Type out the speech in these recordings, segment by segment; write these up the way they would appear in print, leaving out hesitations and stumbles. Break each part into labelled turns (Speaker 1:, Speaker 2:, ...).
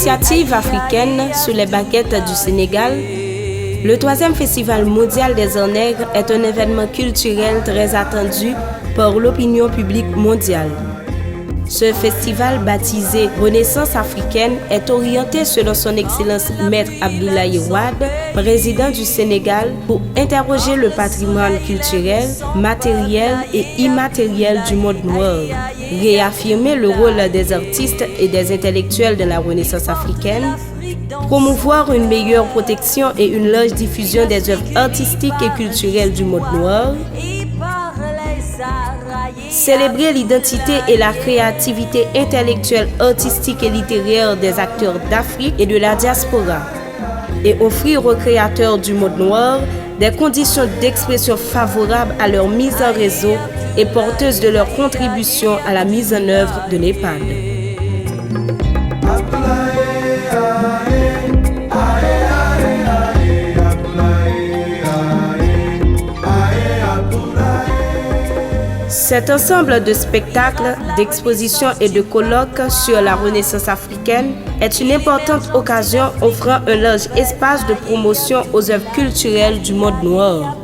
Speaker 1: initiative africaine sous les baguettes du Sénégal, le 3e Festival mondial des Arts nègres est un événement culturel très attendu par l'opinion publique mondiale. Ce festival baptisé Renaissance africaine est orienté selon son Excellence Maître Abdoulaye Wade, président du Sénégal, pour interroger le patrimoine culturel, matériel et immatériel du monde noir, réaffirmer le rôle des artistes et des intellectuels de la Renaissance africaine, promouvoir une meilleure protection et une large diffusion des œuvres artistiques et culturelles du monde noir, célébrer l'identité et la créativité intellectuelle, artistique et littéraire des acteurs d'Afrique et de la diaspora, et offrir aux créateurs du monde noir des conditions d'expression favorables à leur mise en réseau et porteuses de leur contribution à la mise en œuvre de l'EHPAD. Cet ensemble de spectacles, d'expositions et de colloques sur la Renaissance africaine est une importante occasion offrant un large espace de promotion aux œuvres culturelles du monde noir.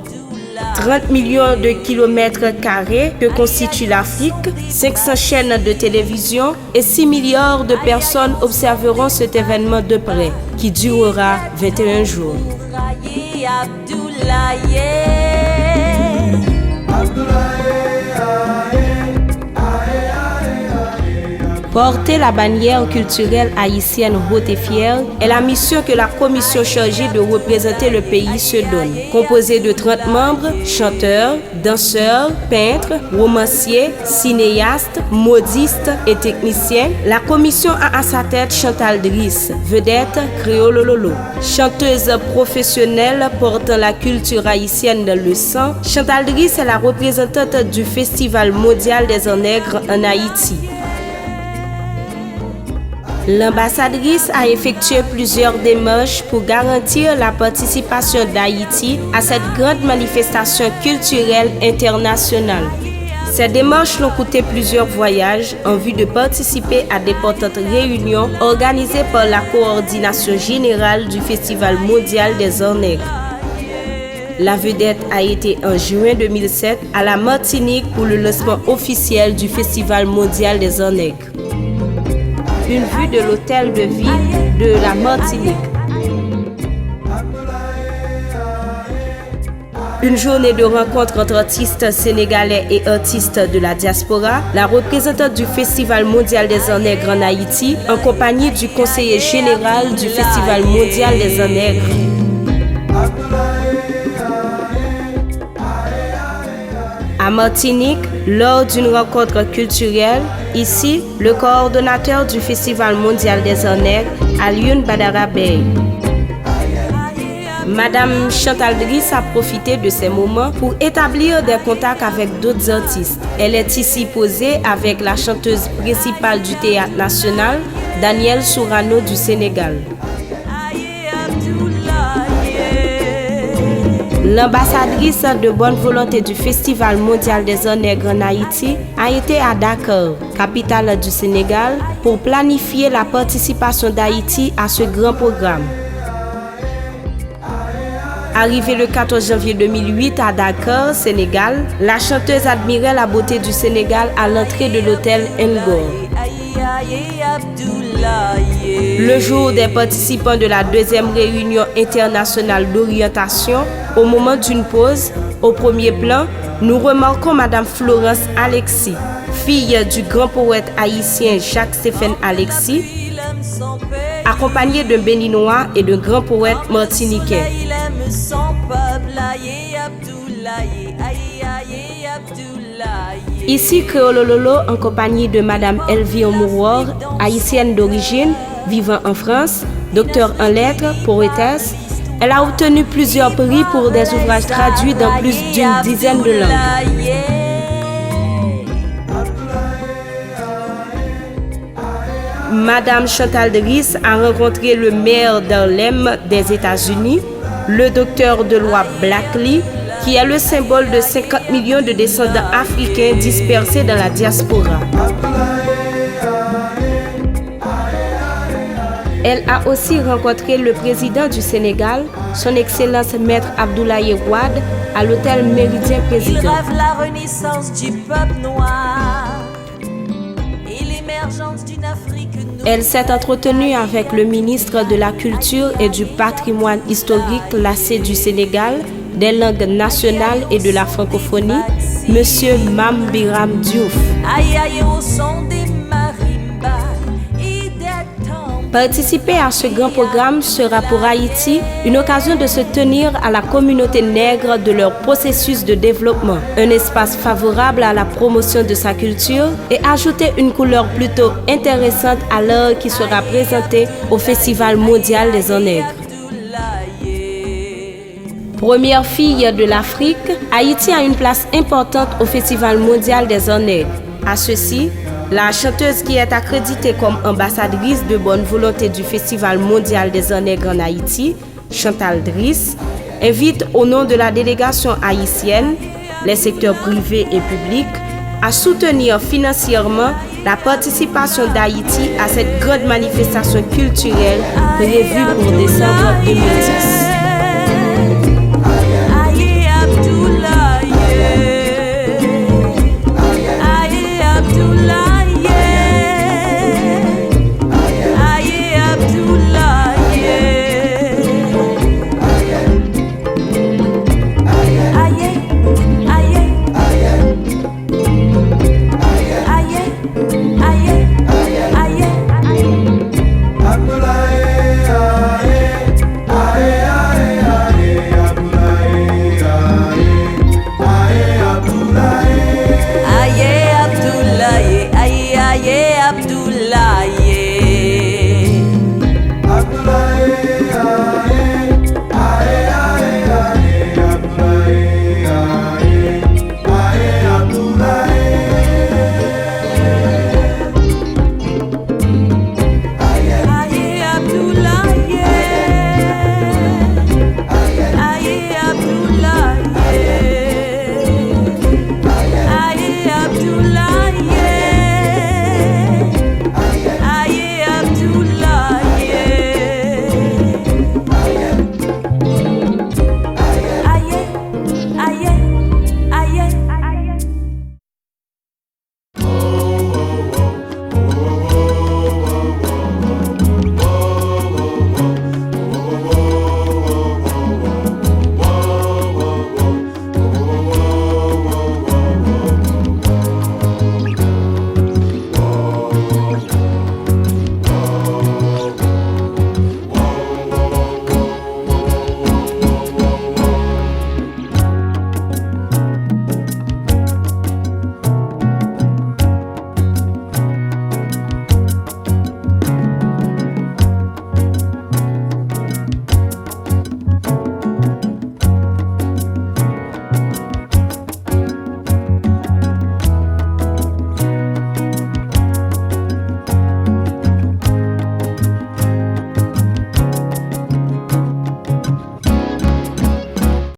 Speaker 1: 30 millions de kilomètres carrés que constitue l'Afrique, 500 chaînes de télévision et 6 milliards de personnes observeront cet événement de près, qui durera 21 jours. Porter la bannière culturelle haïtienne haute et fière est la mission que la commission chargée de représenter le pays se donne. Composée de 30 membres, chanteurs, danseurs, peintres, romanciers, cinéastes, modistes et techniciens, la commission a à sa tête Chantal Driss, vedette Créolololo. Chanteuse professionnelle portant la culture haïtienne dans le sang, Chantal Driss est la représentante du Festival mondial des Arts nègres en Haïti. L'ambassadrice a effectué plusieurs démarches pour garantir la participation d'Haïti à cette grande manifestation culturelle internationale. Ces démarches l'ont coûté plusieurs voyages en vue de participer à d'importantes réunions organisées par la coordination générale du Festival mondial des Arts nègres. La vedette a été en juin 2007 à la Martinique pour le lancement officiel du Festival mondial des Arts nègres. Une vue de l'hôtel de ville de la Martinique. Une journée de rencontre entre artistes sénégalais et artistes de la diaspora, la représentante du Festival mondial des Arts nègres en Haïti, en compagnie du conseiller général du Festival mondial des Arts nègres. À Martinique, lors d'une rencontre culturelle, ici, le coordonnateur du Festival mondial des Arts nègres, Alioune Badara Bey. Madame Chantal Driss a profité de ces moments pour établir des contacts avec d'autres artistes. Elle est ici posée avec la chanteuse principale du Théâtre national, Danielle Sorano du Sénégal. L'ambassadrice de bonne volonté du Festival mondial des Arts nègres en Haïti a été à Dakar, capitale du Sénégal, pour planifier la participation d'Haïti à ce grand programme. Arrivée le 14 janvier 2008 à Dakar, Sénégal, la chanteuse admirait la beauté du Sénégal à l'entrée de l'hôtel Ngor. Le jour des participants de la 2e réunion internationale d'orientation, au moment d'une pause, au premier plan, nous remarquons Madame Florence Alexis, fille du grand poète haïtien Jacques-Stéphane Alexis, accompagnée d'un béninois et d'un grand poète martiniquais. Ici, Créolololo en compagnie de Madame Elvire Mouroir, haïtienne d'origine, vivant en France, docteur en lettres, poétesse. Elle a obtenu plusieurs prix pour des ouvrages traduits dans plus d'une dizaine de langues. Madame Chantal Driss a rencontré le maire d'Harlem des États-Unis, le docteur de loi Blackley, qui est le symbole de 50 millions de descendants africains dispersés dans la diaspora. Elle a aussi rencontré le président du Sénégal, son Excellence Maître Abdoulaye Wade, à l'hôtel Méridien Président.
Speaker 2: Il rêve la renaissance du peuple noir et l'émergence d'une Afrique nouvelle.
Speaker 1: Elle s'est entretenue avec le ministre de la Culture et du Patrimoine historique classé du Sénégal, des langues nationales et de la francophonie, M. Mame Biram Diouf.
Speaker 2: Aïe aïe au son des marimbas et des tambours.
Speaker 1: Participer à ce grand programme sera pour Haïti une occasion de se tenir à la communauté nègre de leur processus de développement, un espace favorable à la promotion de sa culture et ajouter une couleur plutôt intéressante à l'art qui sera présenté au Festival mondial des Arts nègres. Première fille de l'Afrique, Haïti a une place importante au Festival mondial des Arts nègres. À ceci, la chanteuse qui est accréditée comme ambassadrice de bonne volonté du Festival mondial des Arts nègres en Haïti, Chantal Driss, invite au nom de la délégation haïtienne, les secteurs privés et publics, à soutenir financièrement la participation d'Haïti à cette grande manifestation culturelle prévue pour décembre 2010.